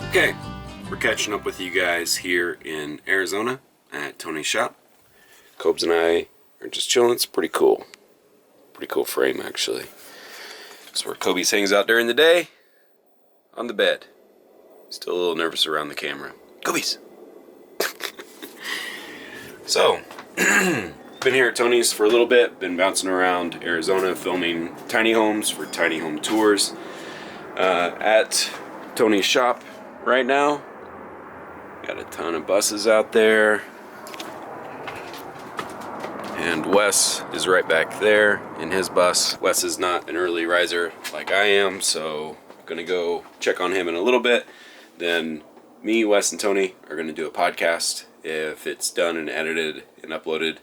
Okay, we're catching up with you guys here in Arizona at Tony's shop. Cobes and I are just chilling. It's pretty cool. Pretty cool frame, actually. It's where Kobe's hangs out during the day on the bed. Still a little nervous around the camera. Kobe's! So, been here at Tony's for a little bit. Been bouncing around Arizona filming tiny homes for tiny home tours at Tony's shop right now. Got a ton of buses out there. And Wes is right back there in his bus. Wes is not an early riser like I am, so I'm gonna go check on him in a little bit. Then me, Wes, and Tony are gonna do a podcast. If it's done and edited and uploaded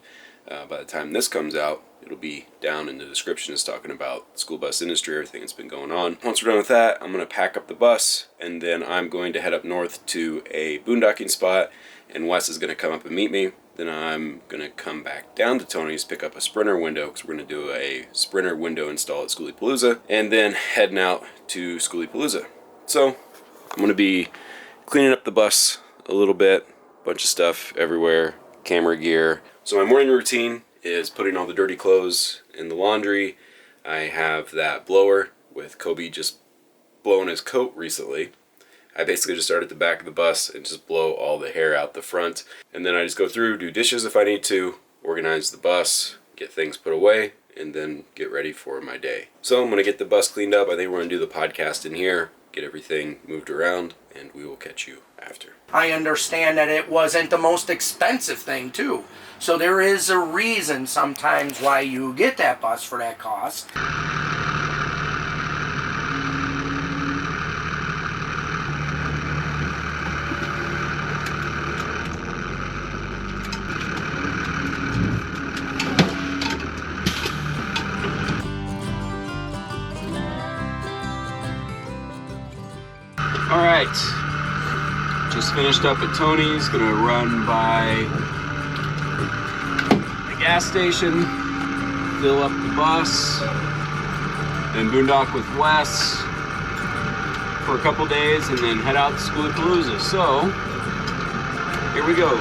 by the time this comes out, it'll be down in the description. It's talking about the school bus industry, everything that's been going on. Once we're done with that, I'm gonna pack up the bus, and then I'm going to head up north to a boondocking spot, and Wes is gonna come up and meet me. Then I'm gonna come back down to Tony's, pick up a Sprinter window, because we're gonna do a Sprinter window install at Skoolie, and then heading out to Skoolie. So I'm gonna be cleaning up the bus a little bit, bunch of stuff everywhere, camera gear. So my morning routine is putting all the dirty clothes in the laundry. I have that blower with Kobe just blowing his coat recently. I basically just start at the back of the bus and just blow all the hair out the front. And then I just go through, do dishes if I need to, organize the bus, get things put away, and then get ready for my day. So I'm gonna get the bus cleaned up. I think we're gonna do the podcast in here, get everything moved around, and we will catch you after. I understand that it wasn't the most expensive thing too. So there is a reason sometimes why you get that bus for that cost. All right, just finished up at Tony's. Gonna run by the gas station, fill up the bus, then boondock with Wes for a couple days, and then head out to Skoolie. So here we go.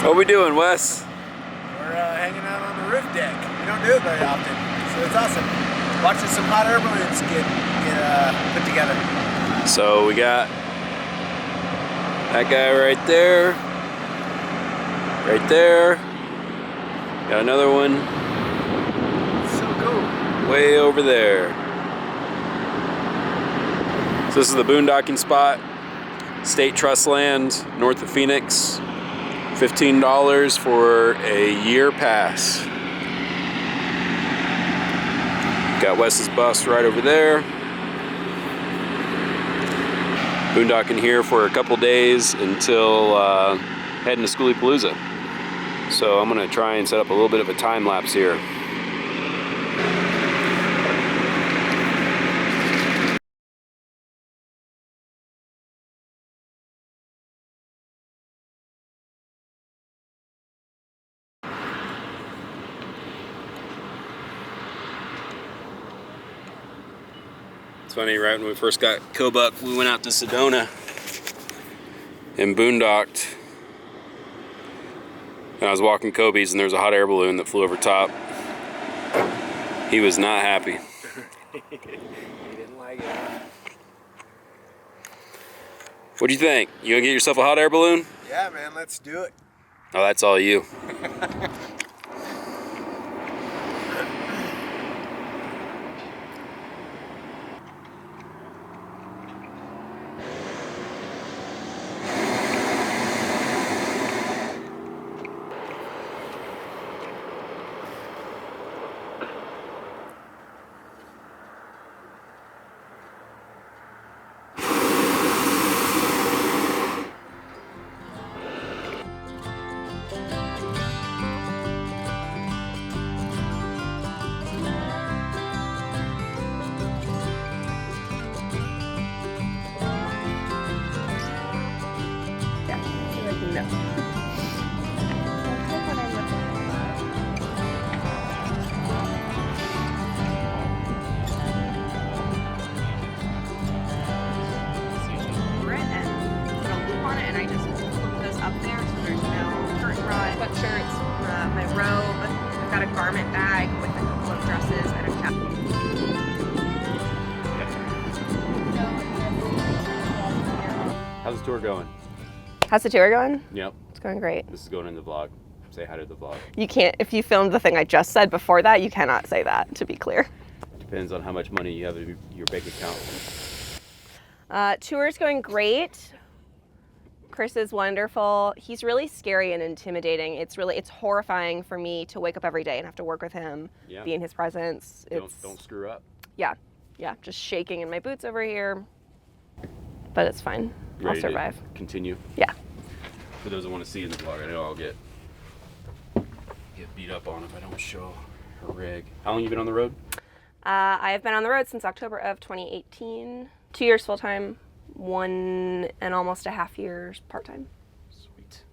What are we doing, Wes? We're hanging out on the roof deck. We don't do it very often, so it's awesome. Watching some hot air balloons get put together. So we got that guy right there. Right there. Got another one. So cool. Way over there. So this is the boondocking spot. State trust land north of Phoenix. $15 for a year pass. Got Wes's bus right over there. Boondocking here for a couple days until heading to Skoolie. So I'm gonna try and set up a little bit of a time lapse here. funny, right when we first got Kobuck, we went out to Sedona and boondocked. And I was walking Kobe's and there was a hot air balloon that flew over top. He was not happy. He didn't like it. What'd you think? You gonna get yourself a hot air balloon? Yeah, man, let's do it. Oh, that's all you. Sweatshirts, my robe. I've got a garment bag with a couple of dresses and a cap. How's the tour going? How's the tour going? Yep. It's going great. This is going in the vlog. Say hi to the vlog. You can't, if you filmed the thing I just said before that, you cannot say that, to be clear. Depends on how much money you have in your bank account. Tour's going great. Chris is wonderful. He's really scary and intimidating. It's horrifying for me to wake up every day and have to work with him, be in his presence. Don't screw up. Yeah, just shaking in my boots over here. But it's fine. I'll survive. Continue. Yeah. For those that want to see in the vlog, I know I'll get beat up on if I don't show her rig. How long have you been on the road? I've been on the road since October of 2018. 2 years full-time, 1 and almost a half years part-time.